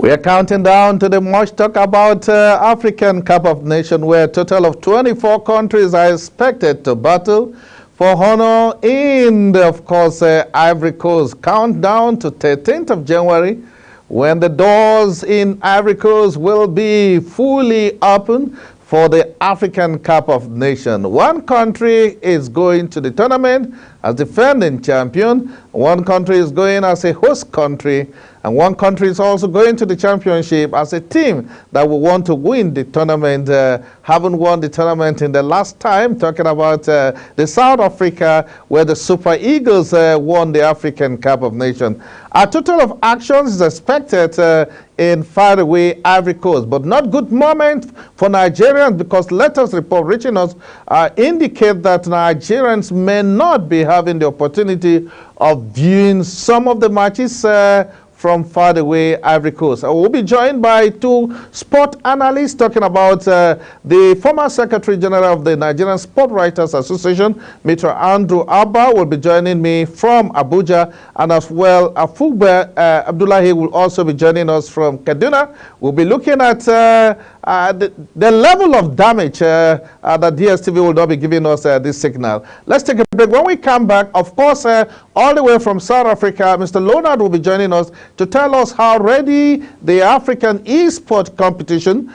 We are counting down to the much talk about African Cup of Nations, where a total of 24 countries are expected to battle for honor in, of course, Ivory Coast. Countdown to 13th of January, when the doors in Ivory Coast will be fully open for the African Cup of Nations. One country is going to the tournament as defending champion. One country is going as a host country, and one country is also going to the championship as a team that will want to win the tournament, haven't won the tournament in the last time, talking about the South Africa, where the Super Eagles won the African Cup of Nations. A total of actions is expected in faraway Ivory Coast, but not good moment for Nigerians, because letters report reaching us indicate that Nigerians may not be having the opportunity of viewing some of the matches from far away Ivory Coast. I will be joined by two sport analysts talking about the former Secretary General of the Nigerian Sport Writers Association, Mr. Andrew Abba, will be joining me from Abuja, and as well Afugbe Abdullahi will also be joining us from Kaduna. We'll be looking at the level of damage that DSTV will not be giving us this signal. Let's take a break. When we come back, of course, all the way from South Africa, Mr. Leonard will be joining us to tell us how ready the African e-sport competition,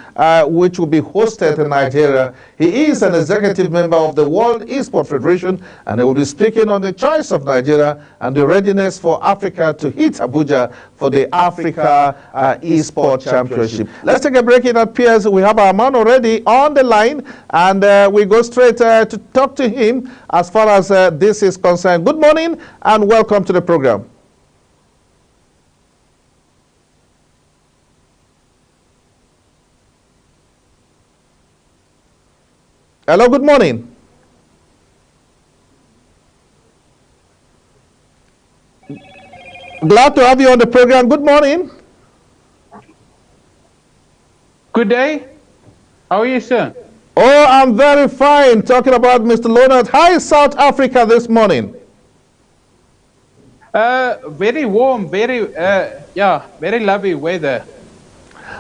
which will be hosted in Nigeria. He is an executive member of the World E-Sport Federation, and he will be speaking on the choice of Nigeria and the readiness for Africa to hit Abuja for the Africa e-sport championship. Let's take a break. It appears we have our man already on the line, and we go straight to talk to him as far as this is concerned. Good morning and welcome to the program. Hello, good morning. Glad to have you on the program. Good morning. Good day. How are you, sir? Oh, I'm very fine. Talking about Mr. Leonard. How is South Africa this morning? Very warm, very lovely weather.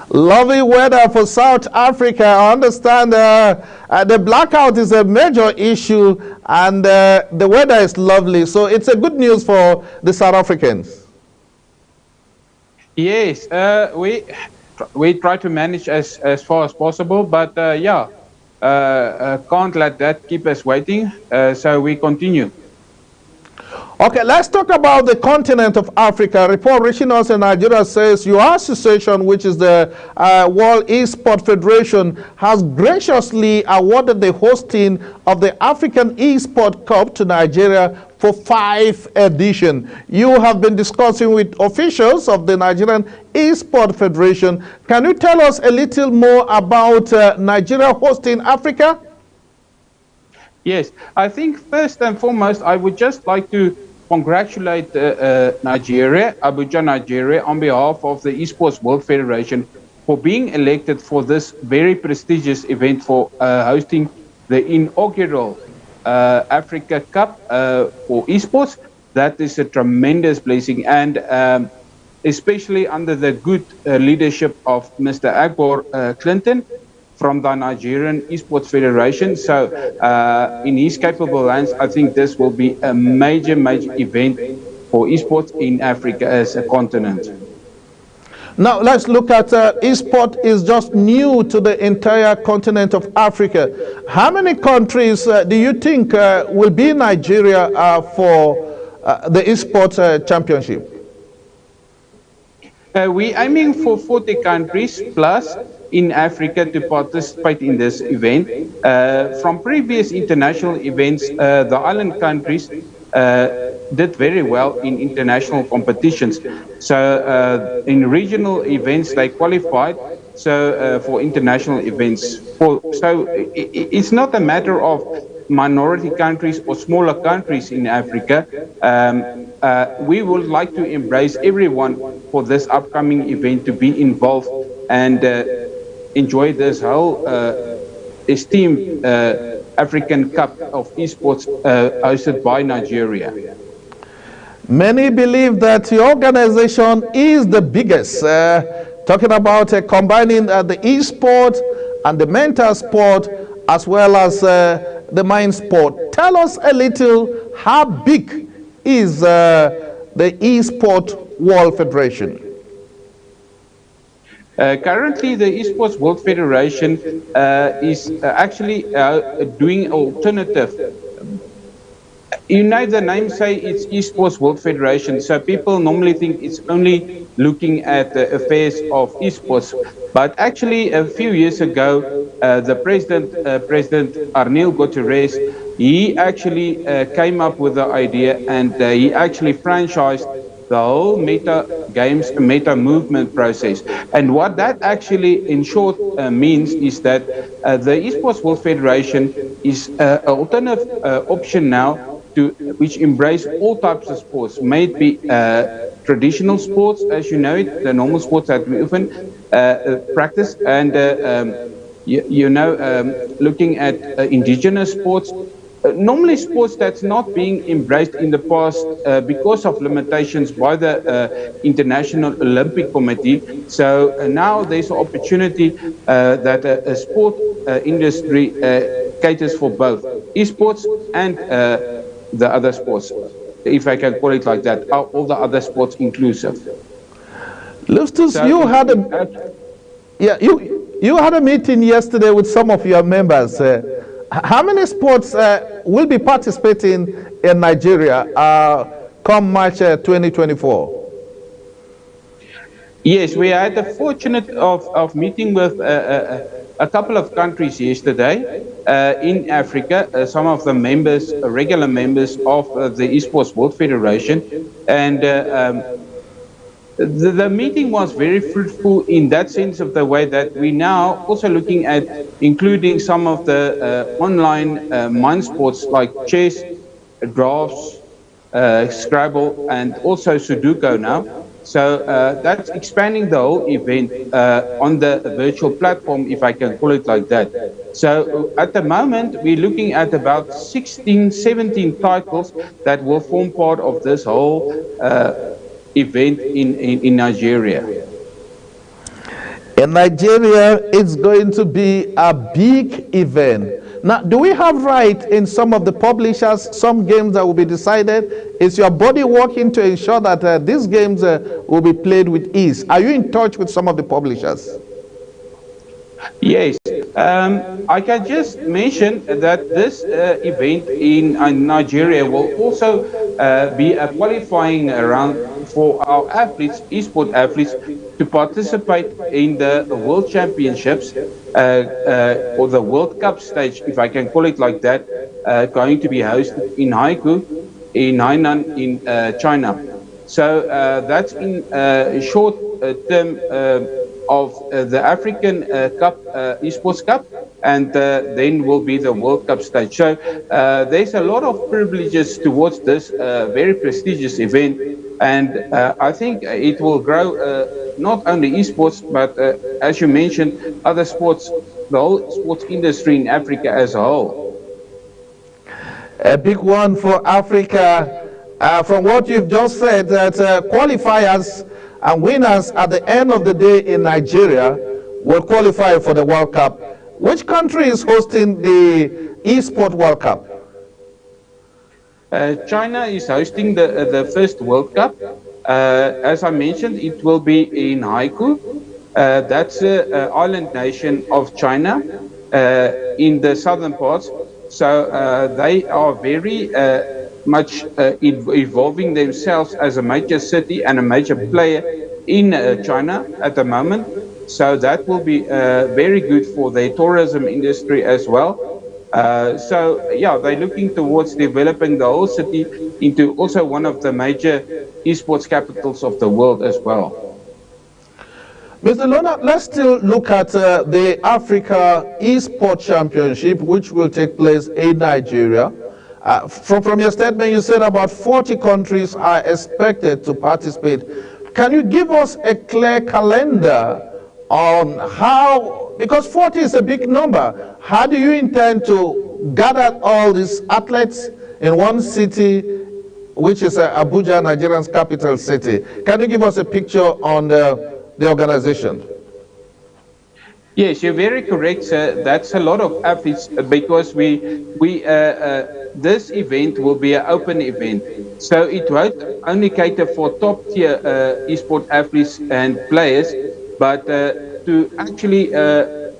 Lovely weather for South Africa. I understand the blackout is a major issue, and the weather is lovely. So it's a good news for the South Africans. Yes, we try to manage as far as possible, but can't let that keep us waiting. So we continue. Okay, let's talk about the continent of Africa. A report reaching us in Nigeria says your association, which is the World E-Sport Federation, has graciously awarded the hosting of the African E-Sport Cup to Nigeria for 5 editions. You have been discussing with officials of the Nigerian E-Sport Federation. Can you tell us a little more about Nigeria hosting Africa? Yes, I think first and foremost, I would just like to congratulate Nigeria, Abuja, Nigeria, on behalf of the Esports World Federation for being elected for this very prestigious event for hosting the inaugural Africa Cup for esports. That is a tremendous blessing, and especially under the good leadership of Mr. Akbar Clinton from the Nigerian Esports Federation. So in his capable hands, I think this will be a major event for esports in Africa as a continent. Now let's look at eSport is just new to the entire continent of Africa. How many countries do you think will be in Nigeria for the eSport championship? We're aiming for 40 countries plus in Africa to participate in this event. From previous international events, the island countries did very well in international competitions. So in regional events, they qualified for international events. So it's not a matter of minority countries or smaller countries in Africa. We would like to embrace everyone for this upcoming event to be involved and enjoy this whole esteemed African Cup of Esports hosted by Nigeria. Many believe that your organization is the biggest talking about combining the e-sport and the mental sport as well as the mind sport. Tell us a little, how big is the e-sport World Federation? Currently, the Esports World Federation is actually doing alternative. You know, the name say it's Esports World Federation, so people normally think it's only looking at the affairs of esports. But actually, a few years ago, the President Arnil Guterres, he actually came up with the idea, and he actually franchised the whole meta games, meta movement process. And what that actually, in short, means is that the Esports World Federation is an alternative option now which embrace all types of sports, may it be traditional sports, as you know it, the normal sports that we often practice, and looking at indigenous sports, normally sports that's not being embraced in the past because of limitations by the International Olympic Committee. So now there's an opportunity that a sport industry caters for both esports and the other sports, if I can call it like that, all the other sports inclusive. Lustus, so you had a meeting yesterday with some of your members. How many sports will be participating in Nigeria come March 2024? Yes, we had the fortunate of meeting with a couple of countries yesterday in Africa, some of the members, regular members of the Esports World Federation, and the meeting was very fruitful in that sense of the way that we now also looking at including some of the online mind sports like chess, drafts, Scrabble, and also Sudoku now. So that's expanding the whole event on the virtual platform, if I can call it like that. So at the moment, we're looking at about 16, 17 titles that will form part of this whole event in Nigeria. In Nigeria, it's going to be a big event. Now, do we have right in some of the publishers, some games that will be decided? Is your body working to ensure that these games will be played with ease? Are you in touch with some of the publishers? Yes. I can just mention that this event in Nigeria will also be a qualifying round for our athletes, esports athletes, to participate in the World Championships or the World Cup stage, if I can call it like that, going to be hosted in Haikou, in Hainan, in China. So that's in short term of the African Cup, Esports Cup, and then will be the World Cup stage. So there's a lot of privileges towards this very prestigious event, and I think it will grow not only esports, but as you mentioned, other sports, the whole sports industry in Africa as a whole. A big one for Africa. From what you've just said, that qualifiers and winners at the end of the day in Nigeria will qualify for the World Cup. Which country is hosting the Esports World Cup? China is hosting the first World Cup. As I mentioned, it will be in Haikou. That's an island nation of China in the southern parts. So they are very much evolving themselves as a major city and a major player in China at the moment. So that will be very good for the tourism industry as well. So yeah, they're looking towards developing the whole city into also one of the major esports capitals of the world as well. Mr. Lona, let's still look at the Africa Esports Championship, which will take place in Nigeria. From your statement, you said about 40 countries are expected to participate. Can you give us a clear calendar on how, because 40 is a big number, how do you intend to gather all these athletes in one city, which is Abuja, Nigeria's capital city? Can you give us a picture on the organization. Yes, you're very correct, sir. That's a lot of athletes because this event will be an open event, so it won't only cater for top tier esport athletes and players, but to actually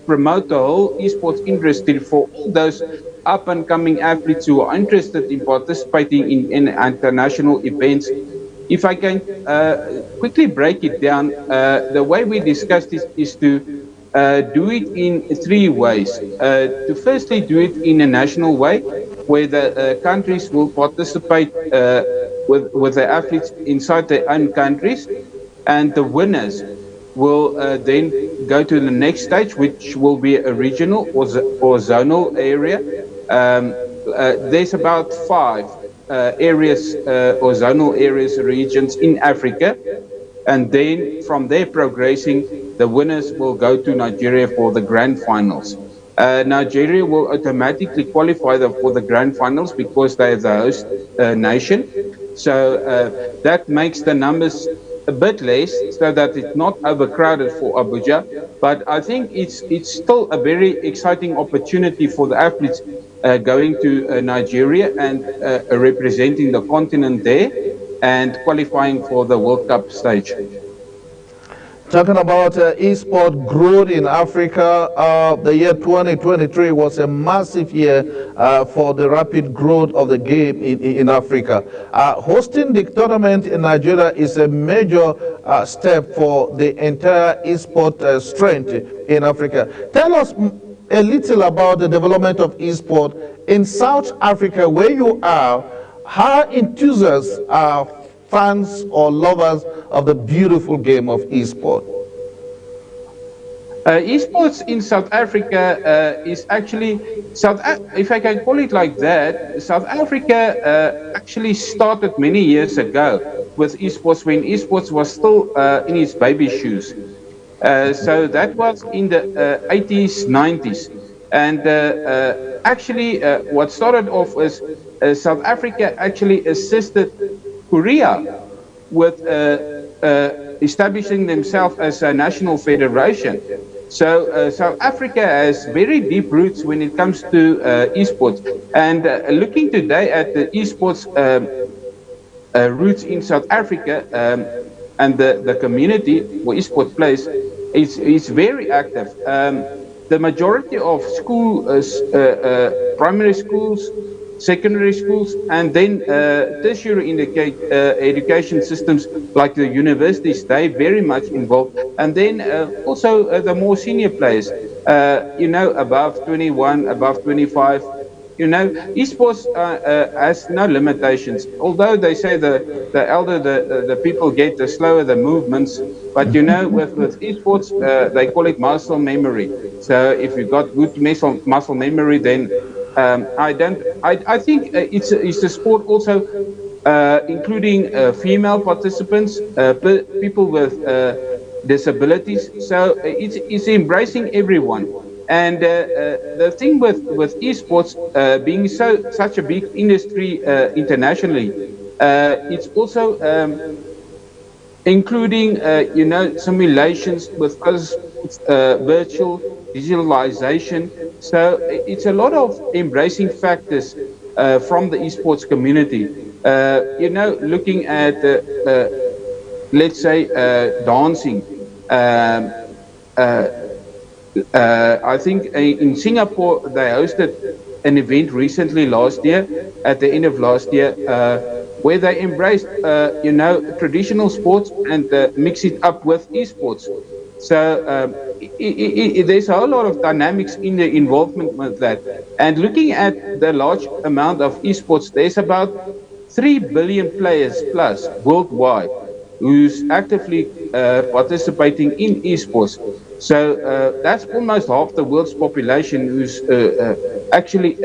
promote the whole esports industry for all those up and coming athletes who are interested in participating in international events. If I can quickly break it down, the way we discussed this is to do it in three ways. To firstly do it in a national way, where the countries will participate with the athletes inside their own countries, and the winners will then go to the next stage, which will be a regional or zonal area. There's about five areas or zonal areas, regions in Africa, and then from there progressing, the winners will go to Nigeria for the grand finals. Nigeria will automatically qualify for the grand finals because they are the host nation. So that makes the numbers a bit less so that it's not overcrowded for Abuja. But I think it's still a very exciting opportunity for the athletes going to Nigeria and representing the continent there and qualifying for the World Cup stage. Talking about e-sport growth in Africa, the year 2023 was a massive year for the rapid growth of the game in Africa. Hosting the tournament in Nigeria is a major step for the entire e-sport strength in Africa. Tell us a little about the development of e-sport in South Africa, where you are. How enthusiasts are fans or lovers of the beautiful game of e-sport? Esports in South Africa is actually if I can call it like that, South Africa actually started many years ago with esports when esports was still in its baby shoes. So that was in the 80s, 90s, and actually what started off was South Africa actually assisted Korea with establishing themselves as a national federation. So South Africa has very deep roots when it comes to esports. And looking today at the esports roots in South Africa and the community where esports plays, is very active. The majority of primary schools, secondary schools, and then tertiary education systems like the universities, they very much involved. And then also the more senior players, above 21, above 25. Esports has no limitations. Although they say the elder the people get, the slower the movements. But with esports, they call it muscle memory. So if you've got good muscle memory, then I think it's a sport also including female participants, people with disabilities. So it's embracing everyone. And the thing with esports being such a big industry internationally, it's also including simulations with virtual visualization. So it's a lot of embracing factors from the esports community. Looking at let's say dancing. I think in Singapore they hosted an event recently last year, at the end of last year, where they embraced traditional sports and mix it up with esports. So there's a whole lot of dynamics in the involvement with that. And looking at the large amount of esports, there's about 3 billion players plus worldwide who's actively participating in esports. So that's almost half the world's population who's actually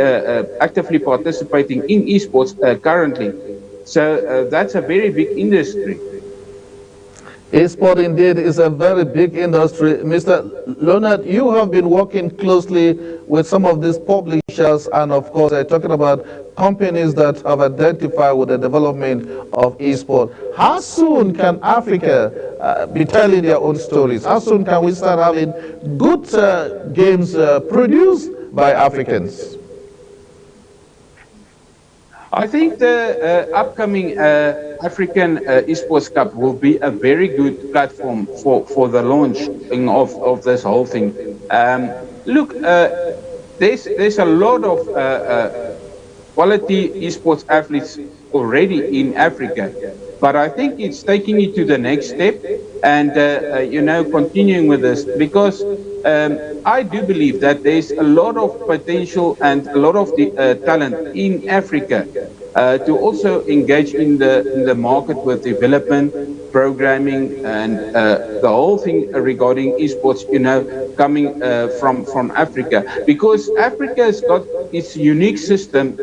actively participating in esports currently. So that's a very big industry. E-sport indeed is a very big industry. Mr. Leonard, you have been working closely with some of these publishers and of course talking about companies that have identified with the development of e-sport. How soon can Africa be telling their own stories? How soon can we start having good games produced by Africans? I think the upcoming African Esports Cup will be a very good platform for the launching of this whole thing. Look, there's a lot of quality esports athletes already in Africa, but I think it's taking it to the next step and continuing with this because I do believe that there's a lot of potential and a lot of the talent in Africa to also engage in the market with development, programming, and the whole thing regarding esports, coming from Africa. Because Africa has got its unique system,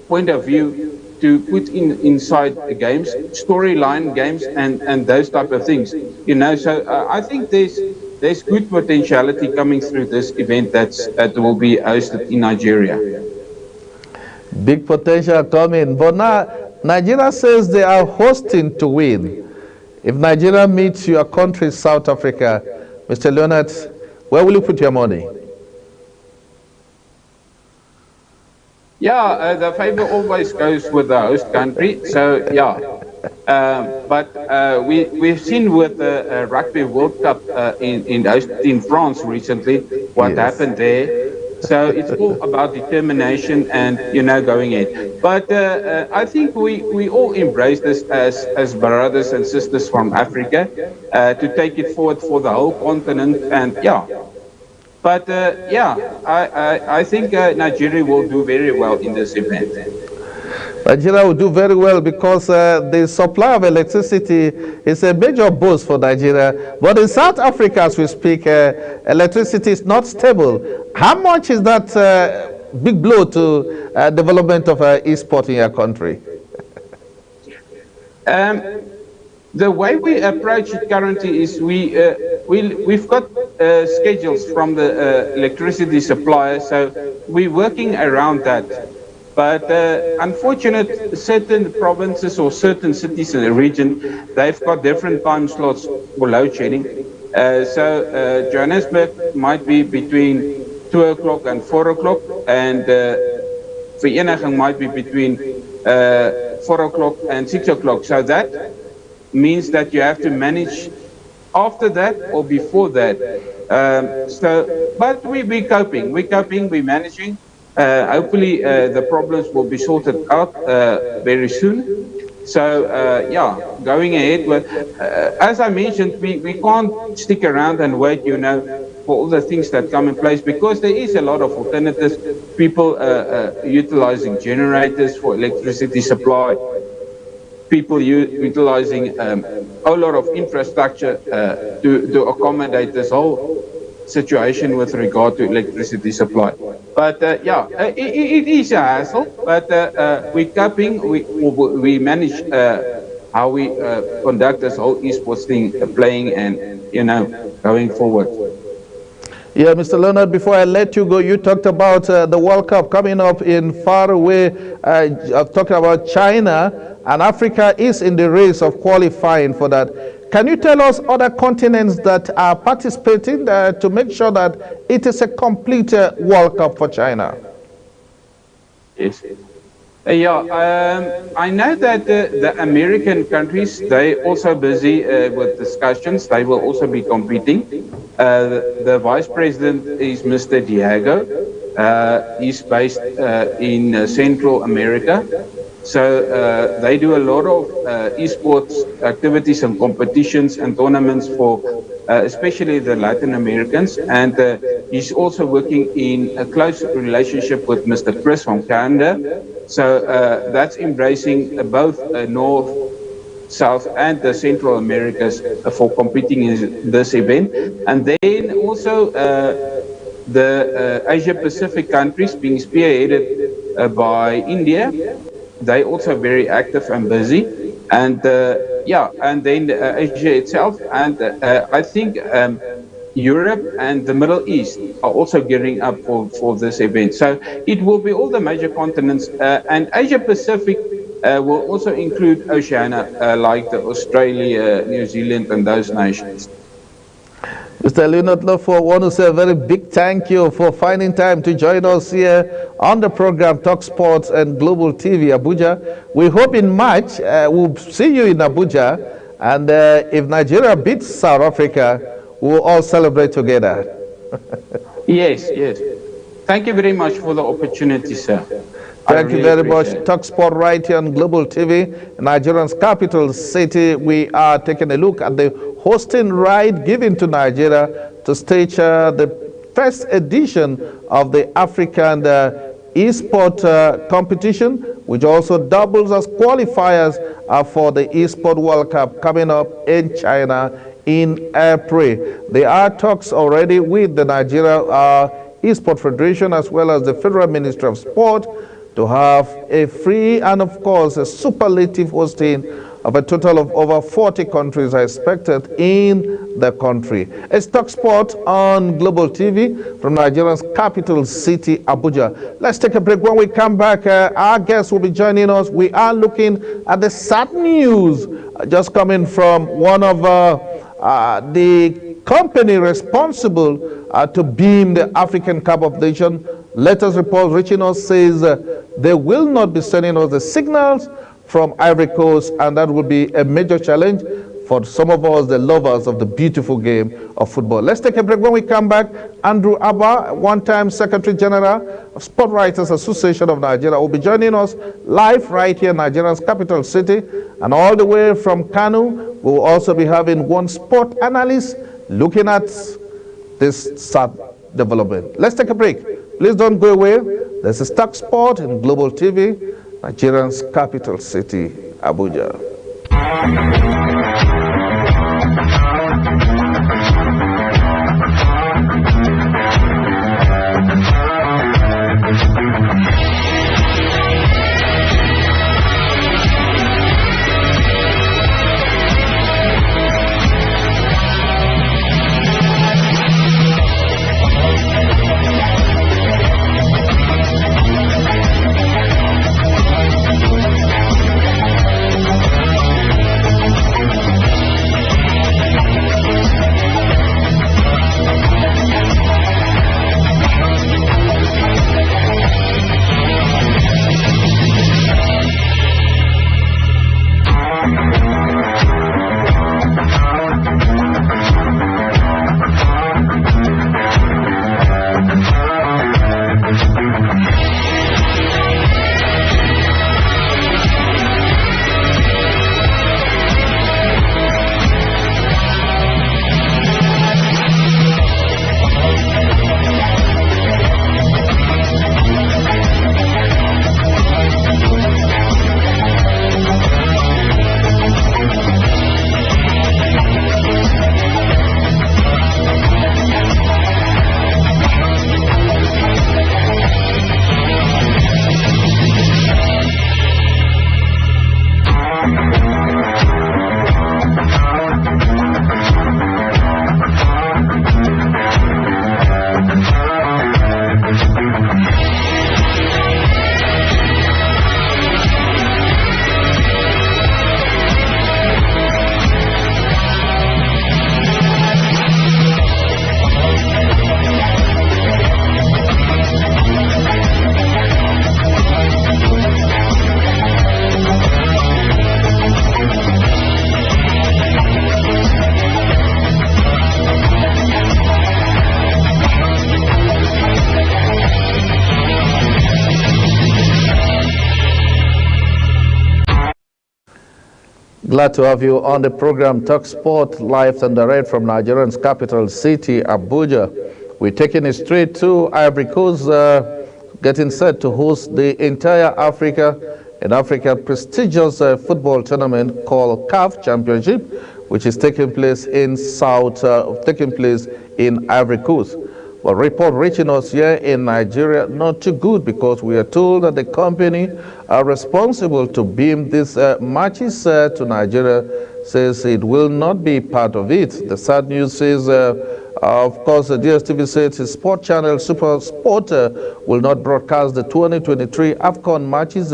point of view to put inside the games, storyline games, and those type of things. So I think there's good potentiality coming through this event that will be hosted in Nigeria. Big potential coming. But now, Nigeria says they are hosting to win. If Nigeria meets your country, South Africa, Mr. Leonard, where will you put your money? Yeah, the favor always goes with the host country. So, yeah. But we've seen with the Rugby World Cup in France recently what happened there. So it's all about determination and, going in. But I think we all embrace this as brothers and sisters from Africa to take it forward for the whole continent. And yeah. But I think Nigeria will do very well in this event. Nigeria will do very well because the supply of electricity is a major boost for Nigeria. But in South Africa, as we speak, electricity is not stable. How much is that big blow to development of e-sport in your country? The way we approach it currently is we've got schedules from the electricity supplier, so we're working around that. But unfortunately, certain provinces or certain cities in the region, they've got different time slots for load shedding. So Johannesburg might be between 2 o'clock and 4 o'clock, and Vereniging might be between 4 o'clock and 6 o'clock. So that means that you have to manage after that or before that. But we're coping, we're managing. Hopefully the problems will be sorted out very soon. So going ahead with, as I mentioned, we can't stick around and wait, for all the things that come in place because there is a lot of alternatives. People utilizing generators for electricity supply. People utilizing a lot of infrastructure to accommodate this whole situation with regard to electricity supply. But it is a hassle, but we're coping, we manage how we conduct this whole esports thing, playing and, going forward. Yeah, Mr. Leonard, before I let you go, you talked about the World Cup coming up in far away. I've talked about China, and Africa is in the race of qualifying for that. Can you tell us other continents that are participating to make sure that it is a complete World Cup for China? Yes. I know that the American countries, they also busy with discussions. They will also be competing. The vice president is Mr. Diego. He's based in Central America. So they do a lot of esports activities and competitions and tournaments for especially the Latin Americans. And he's also working in a close relationship with Mr. Chris from Canada. So that's embracing both North, South, and the Central Americas for competing in this event. And then also the Asia Pacific countries being spearheaded by India. They also very active and busy. And yeah, and then Asia itself, and I think Europe and the Middle East are also gearing up for this event. So it will be all the major continents, and Asia Pacific will also include Oceania, like the Australia, New Zealand, and those nations. Mr. Leonard Lofo, I want to say a very big thank you for finding time to join us here on the program Talk Sports and Global TV Abuja. We hope in March we'll see you in Abuja, and if Nigeria beats South Africa, we'll all celebrate together. Yes, yes. Thank you very much for the opportunity, sir. Thank you very much. Talk Sport right here on Global TV, Nigeria's capital city. We are taking a look at the hosting right given to Nigeria to stage the first edition of the African eSport competition, which also doubles as qualifiers for the eSport World Cup coming up in China in April. There are talks already with the Nigeria eSport Federation as well as the Federal Ministry of Sport to have a free and, of course, a superlative hosting of a total of over 40 countries are expected in the country. It's Talk Sport on Global TV from Nigeria's capital city, Abuja. Let's take a break. When we come back, our guests will be joining us. We are looking at the sad news just coming from one of the company responsible to beam the African Cup of Nations. Latest report reaching us says they will not be sending us the signals from Ivory Coast, and that will be a major challenge for some of us, the lovers of the beautiful game of football. Let's take a break. When we come back, Andrew Abba, one-time Secretary General of Sport Writers Association of Nigeria, will be joining us live right here in Nigeria's capital city, and all the way from Kano, we will also be having one sport analyst looking at this sad development. Let's take a break. Please don't go away. This is Talk Sport in Global TV, Nigeria's capital city, Abuja. Glad to have you on the program Talk Sport live and direct from Nigeria's capital city, Abuja. We're taking it straight to Ivory Coast, getting set to host the entire Africa prestigious football tournament called CAF Championship, which is taking place in Ivory Coast. But report reaching us here in Nigeria, not too good, because we are told that the company are responsible to beam these matches to Nigeria says it will not be part of it. The sad news says, of course, the DSTV says its sport channel Super Sport will not broadcast the 2023 AFCON matches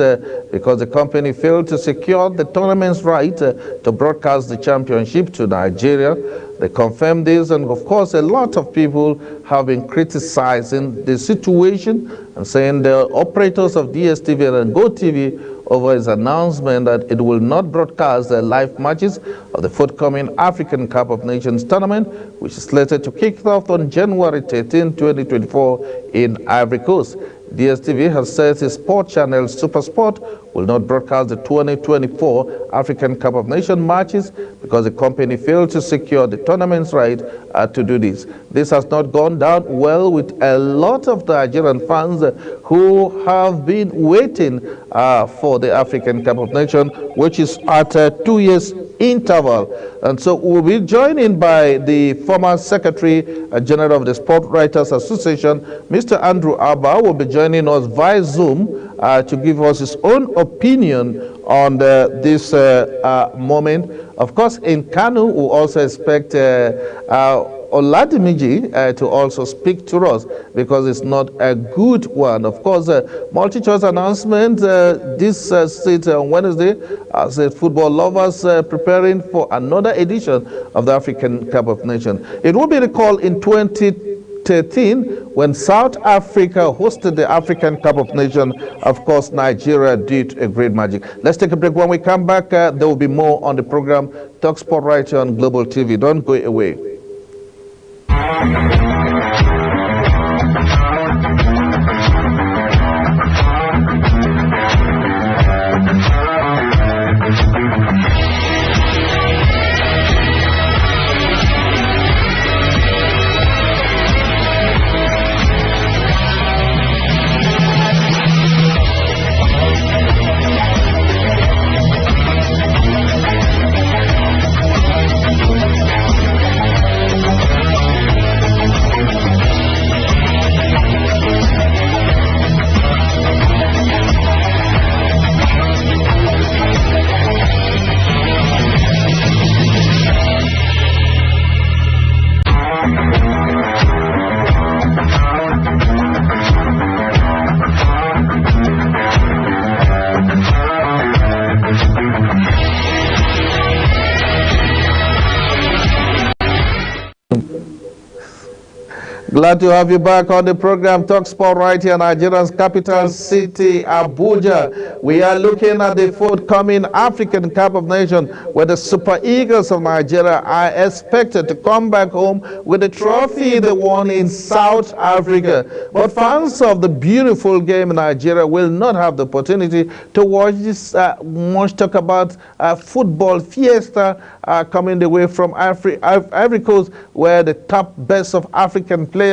because the company failed to secure the tournament's right to broadcast the championship to Nigeria. They confirmed this, and of course, a lot of people have been criticizing the situation and saying the operators of DSTV and GoTV over his announcement that it will not broadcast the live matches of the forthcoming African Cup of Nations tournament, which is slated to kick off on January 13, 2024 in Ivory Coast. DSTV has said its sport channel Super Sport will not broadcast the 2024 African Cup of Nations matches because the company failed to secure the tournament's right to do this. This has not gone down well with a lot of Nigerian fans who have been waiting for the African Cup of Nations, which is at a 2 years interval. And so we'll be joined by the former Secretary General of the Sport Writers Association, Mr. Andrew Abba, will be joining us via Zoom to give us his own opinion on this moment. Of course, in Kano, we also expect Oladimiji to also speak to us, because it's not a good one. Of course, multi-choice announcement this state on Wednesday said football lovers preparing for another edition of the African Cup of Nations. It will be recalled in 2013 when South Africa hosted the African Cup of Nations. Of course, Nigeria did a great magic. Let's take a break. When we come back, there will be more on the program Talk Sport right here on Global TV. Don't go away. Glad to have you back on the program Talk Sport right here in Nigeria's capital city, Abuja. We are looking at the forthcoming African Cup of Nations, where the Super Eagles of Nigeria are expected to come back home with the trophy they won in South Africa. But fans of the beautiful game in Nigeria will not have the opportunity to watch this much talk about football fiesta coming the way from Ivory Coast, where the top best of African players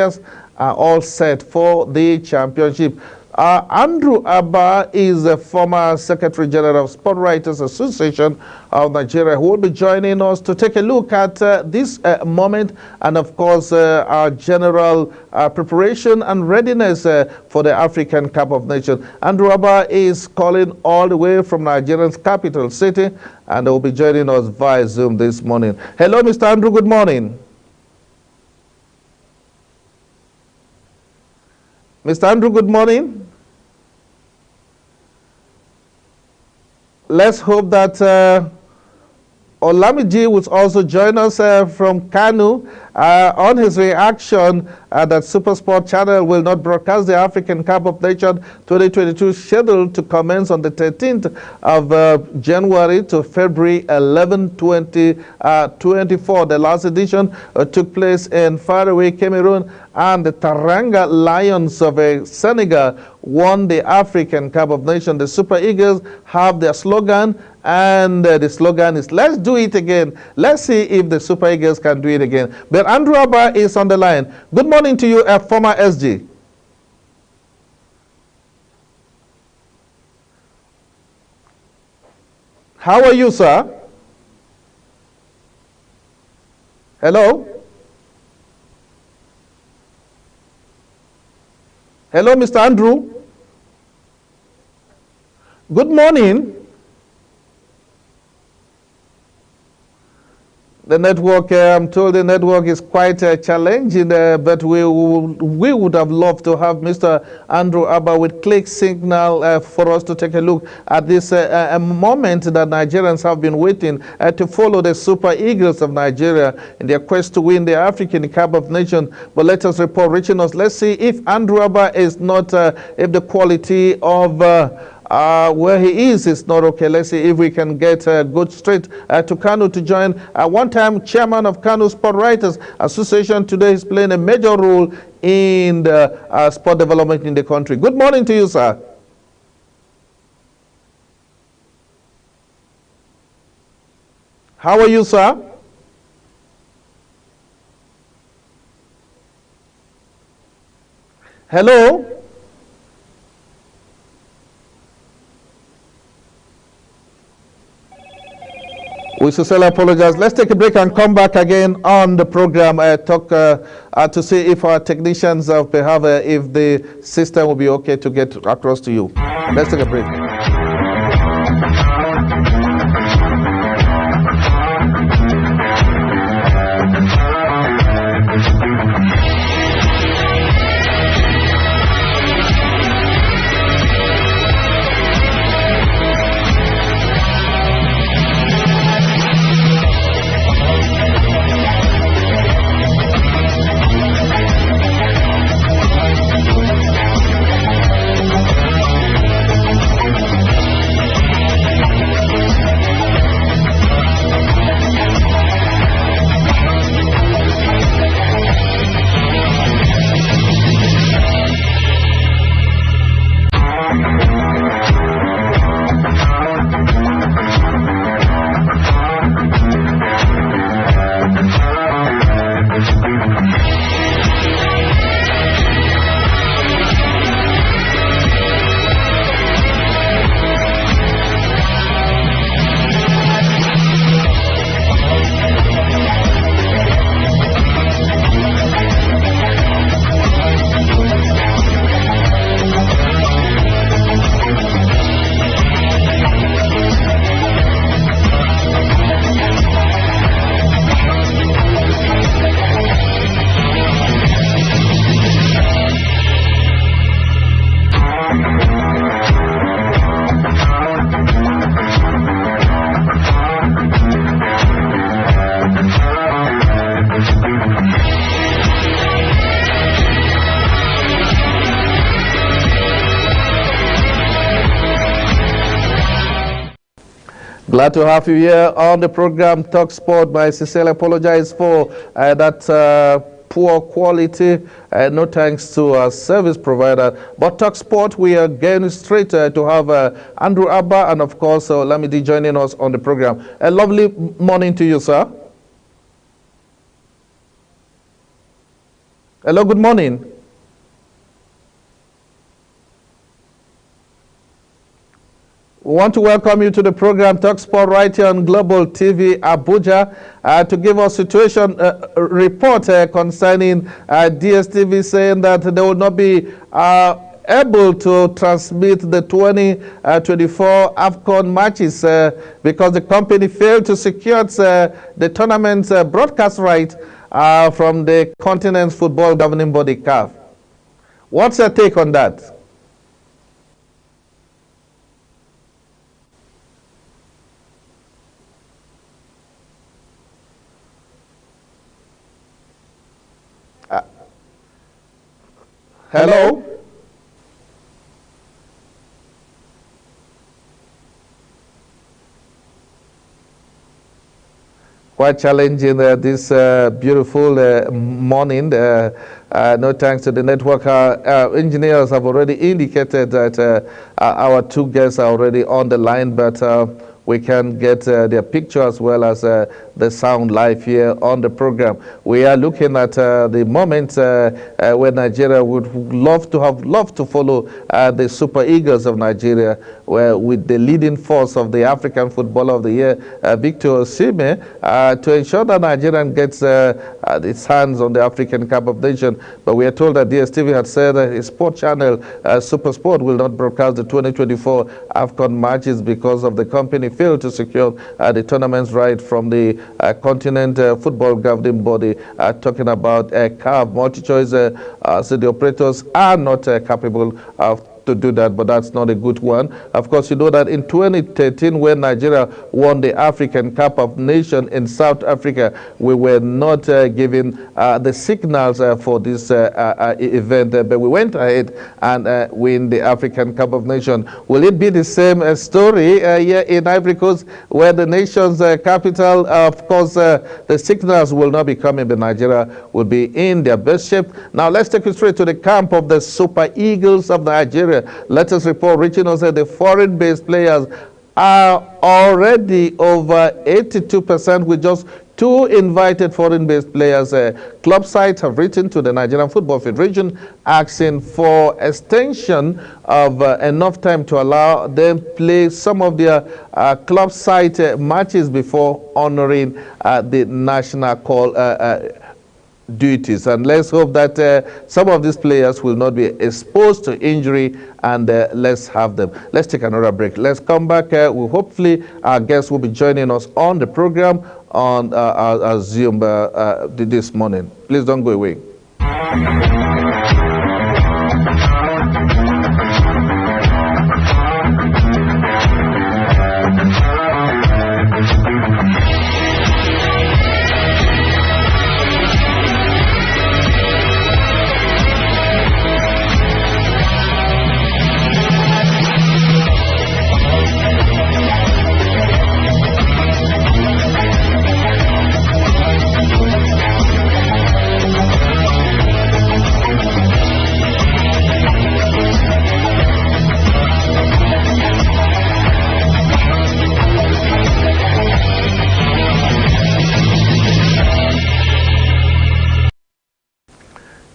are all set for the championship. Andrew Abba is the former Secretary General of Sport Writers Association of Nigeria, who will be joining us to take a look at this moment and, of course, our general preparation and readiness for the African Cup of Nations. Andrew Abba is calling all the way from Nigeria's capital city, and will be joining us via Zoom this morning. Hello, Mr. Andrew. Good morning. Mr. Andrew, good morning. Let's hope that Olamiji will also join us from Kano on his reaction that SuperSport channel will not broadcast the African Cup of Nations 2022, scheduled to commence on the 13th of January to February 11, 2024. The last edition took place in faraway Cameroon, and the Taranga Lions of Senegal won the African Cup of Nations. The Super Eagles have their slogan, and the slogan is, let's do it again. Let's see if the Super Eagles can do it again. But Andrew Abba is on the line. Good morning to you, former SG. How are you, sir? Hello? Hello, Mr. Andrew. Good morning. The network, I'm told the network is quite challenging, but we would have loved to have Mr. Andrew Abba with Click Signal for us to take a look at this a moment that Nigerians have been waiting to follow the Super Eagles of Nigeria in their quest to win the African Cup of Nations. But let us report reaching us. Let's see if Andrew Abba is not, if the quality of where he is not okay. Let's see if we can get good straight to Kano to join. One-time chairman of Kano Sport Writers Association today is playing a major role in the sport development in the country. Good morning to you, sir. How are you, sir? Hello? We sincerely apologize. Let's take a break and come back again on the program. Talk to see if our technicians perhaps if the system will be okay to get across to you. Let's take a break. Glad to have you here on the program Talk Sport. I sincerely apologize for that poor quality. No thanks to our service provider. But Talk Sport, we are going straight to have Andrew Abba and, of course, Lamidi joining us on the program. A lovely morning to you, sir. Hello, good morning. We want to welcome you to the program Talk Sport right here on Global TV Abuja to give us situation report concerning DSTV saying that they will not be able to transmit the 2024 AFCON matches because the company failed to secure the tournament's broadcast right from the continent's football governing body, CAF. What's your take on that? Hello? Quite challenging this beautiful morning. No thanks to the network. Engineers have already indicated that our two guests are already on the line, but we can get their picture as well as the sound live here on the program. We are looking at the moment where Nigeria would love to follow the Super Eagles of Nigeria, where with the leading force of the African Footballer of the Year, Victor Osimhen, to ensure that Nigeria gets its hands on the African Cup of Nations. But we are told that DSTV had said his sport channel, Super Sport, will not broadcast the 2024 AFCON matches because of the company failed to secure the tournament's right from the continent football governing body, talking about CAF. Multi-choice, so the operators are not capable of to do that, but that's not a good one. Of course, you know that in 2013, when Nigeria won the African Cup of Nations in South Africa, we were not given the signals for this event, but we went ahead and win the African Cup of Nations. Will it be the same story here in Ivory Coast, where the nation's capital, of course, the signals will not be coming, but Nigeria will be in their best shape. Now, let's take you straight to the camp of the Super Eagles of Nigeria. Latest report reaching us that the foreign-based players are already over 82%, with just 2 invited foreign-based players. Club sites have written to the Nigerian Football Federation asking for extension of enough time to allow them play some of their club site matches before honoring the national call duties. And let's hope that some of these players will not be exposed to injury, and let's have them. Let's take another break. Let's come back. Hopefully our guests will be joining us on the program on our Zoom this morning. Please don't go away.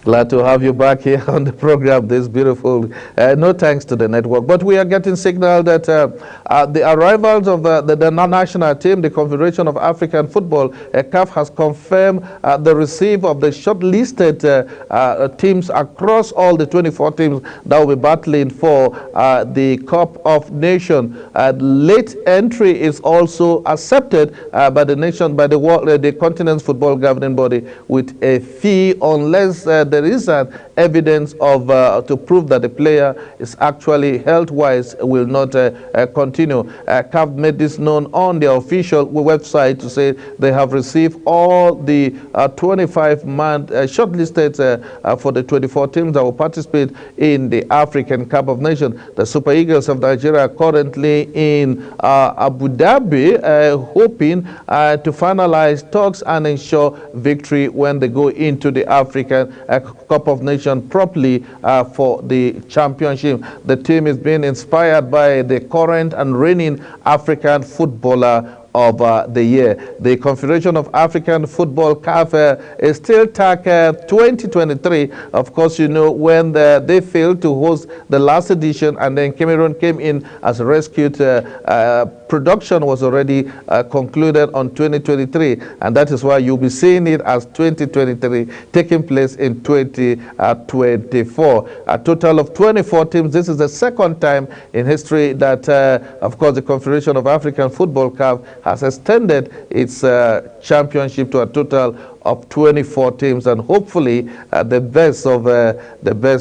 Glad to have you back here on the program. This beautiful, no thanks to the network, but we are getting signal that the arrivals of the national team, the Confederation of African Football, CAF, has confirmed the receipt of the shortlisted teams across all the 24 teams that will be battling for the Cup of Nations. Late entry is also accepted by the nation, by the continent's football governing body, with a fee unless there is an evidence of to prove that the player is actually health-wise will not continue. CAF made this known on their official website to say they have received all the 25-man shortlisted for the 24 teams that will participate in the African Cup of Nations. The Super Eagles of Nigeria are currently in Abu Dhabi, hoping to finalize talks and ensure victory when they go into the African Cup of Nations properly for the championship. The team is being inspired by the current and reigning African footballer of the year. The Confederation of African Football, CAF, is still TAC 2023. Of course, you know, when they failed to host the last edition and then Cameroon came in as a rescued, production was already concluded on 2023, and that is why you'll be seeing it as 2023 taking place in 2024. A total of 24 teams. This is the second time in history that, of course, the Confederation of African Football, CAF, has extended its championship to a total of 24 teams, and hopefully the best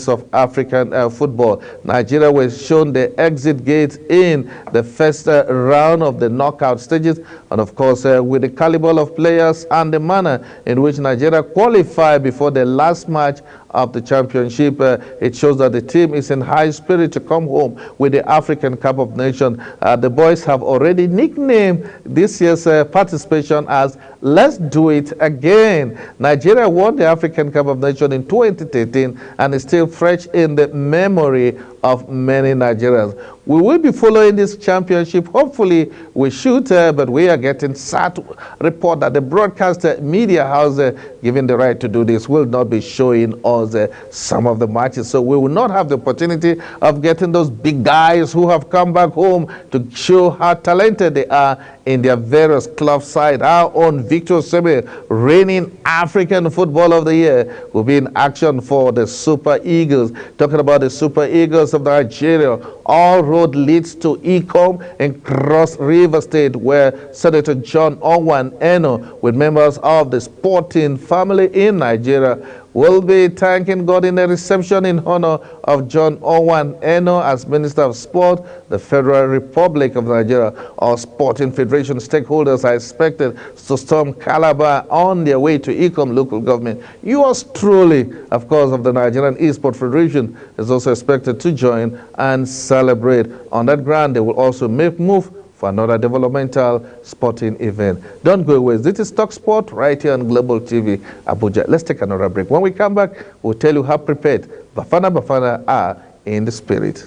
of African football. Nigeria was shown the exit gate in the first round of the knockout stages, and of course with the caliber of players and the manner in which Nigeria qualified before the last match of the championship, it shows that the team is in high spirit to come home with the African Cup of Nations. The boys have already nicknamed this year's participation as "Let's Do It Again." Nigeria won the African Cup of Nations in 2013 and is still fresh in the memory of many Nigerians. We will be following this championship. Hopefully, we should, but we are getting sad report that the broadcast media house given the right to do this will not be showing us some of the matches. So we will not have the opportunity of getting those big guys who have come back home to show how talented they are in their various club side. Our own Victor Osimhen, reigning African Footballer of the Year, will be in action for the Super Eagles. Talking about the Super Eagles of Nigeria, all road leads to Ikom in Cross River State, where Senator John Owan Eno, with members of the sporting family in Nigeria, will be thanking God in a reception in honor of John Owan Eno as Minister of Sport, the Federal Republic of Nigeria. All sporting federation stakeholders are expected to storm Calabar on their way to Ikom local government. Yours truly, of course, of the Nigerian Esport Federation, is also expected to join and celebrate. On that ground, they will also make move for another developmental sporting event. Don't go away. This is Talk Sport right here on Global TV, Abuja. Let's take another break. When we come back, we'll tell you how prepared Bafana are in the spirit.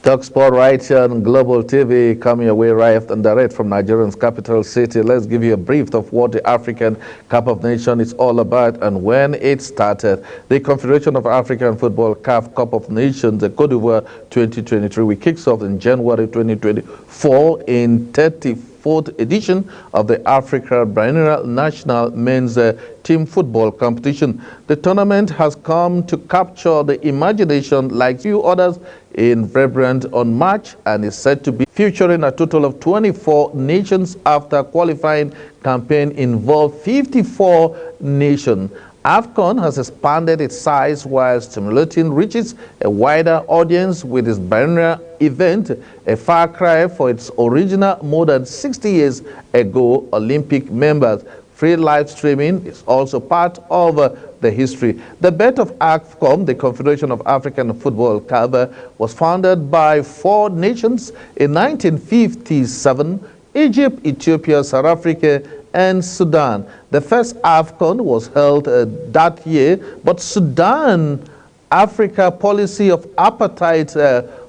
Talk Sport right here on Global TV, coming your way right and direct from Nigeria's capital city. Let's give you a brief of what the African Cup of Nations is all about and when it started. The Confederation of African Football CAF Cup of Nations, the Cote d'Ivoire 2023, we kicks off in January 2024 in 34th edition of the Africa Biennial National Men's Team Football Competition. The tournament has come to capture the imagination like few others in vibrant on March and is said to be featuring a total of 24 nations after qualifying campaign involved 54 nations. AFCON has expanded its size while stimulating reaches a wider audience with its biennial event, a far cry for its original more than 60 years ago Olympic members. Free live streaming is also part of the history. The Bet of AFCON, the Confederation of African Football CAF, was founded by 4 nations in 1957, Egypt, Ethiopia, South Africa, and Sudan. The first AFCON was held that year, but Sudan Africa policy of apartheid,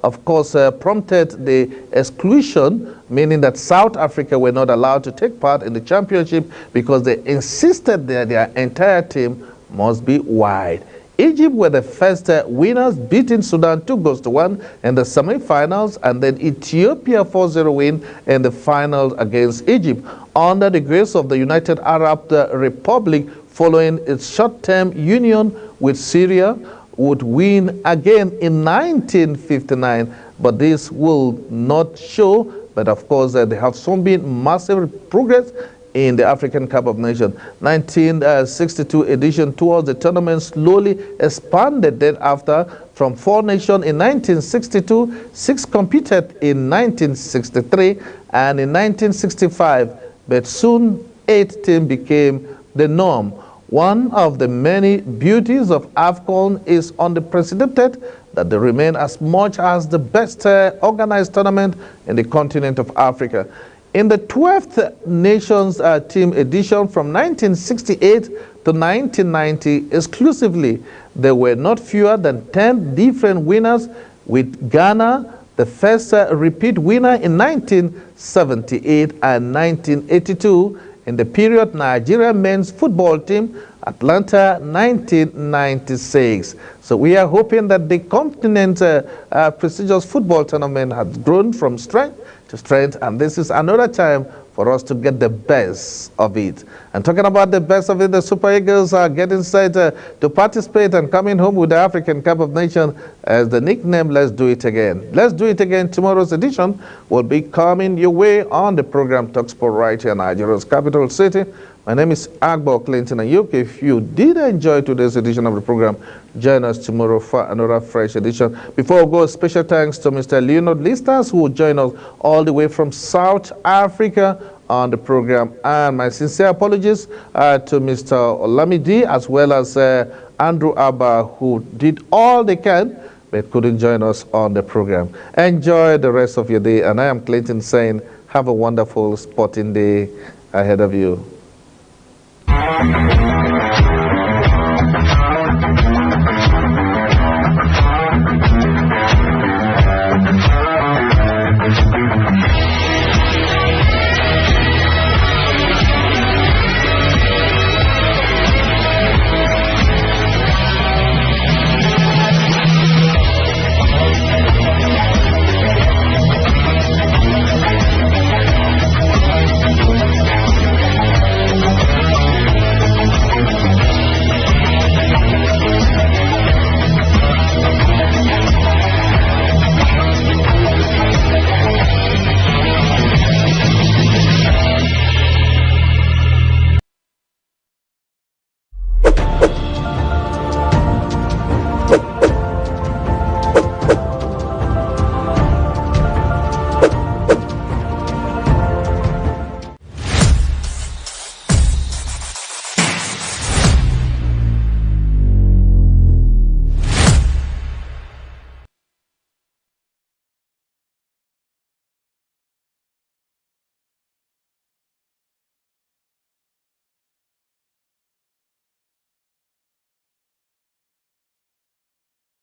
of course, prompted the exclusion, meaning that South Africa were not allowed to take part in the championship because they insisted that their entire team must be white. Egypt were the first winners, beating Sudan 2-1 in the semi-finals, and then Ethiopia 4-0 win in the finals against Egypt. Under the grace of the United Arab Republic, following its short-term union with Syria, would win again in 1959, but this will not show. But of course, there have soon been massive progress in the African Cup of Nations. 1962 edition towards the tournament slowly expanded thereafter from 4 nations in 1962, 6 competed in 1963 and in 1965, but soon 8 teams became the norm. One of the many beauties of AFCON is unprecedented that they remain as much as the best organized tournament in the continent of Africa. In the 12th Nations Team edition from 1968 to 1990 exclusively, there were not fewer than 10 different winners, with Ghana the first repeat winner in 1978 and 1982. In the period, Nigeria men's football team, Atlanta 1996. So we are hoping that the continent's prestigious football tournament has grown from strength to strength, and this is another time for us to get the best of it. And talking about the best of it, the Super Eagles are getting set to participate and coming home with the African Cup of Nations as the nickname Let's Do It Again. Let's Do It Again. Tomorrow's edition will be coming your way on the program Talksport right here in Nigeria's capital city. My name is Agbo Clinton Ayuk. If you did enjoy today's edition of the program, join us tomorrow for another fresh edition. Before we go, special thanks to Mr. Leonard Listas, who will join us all the way from South Africa on the program. And my sincere apologies to Mr. Olamide, as well as Andrew Abba, who did all they can but couldn't join us on the program. Enjoy the rest of your day. And I am Clinton saying, have a wonderful sporting day ahead of you.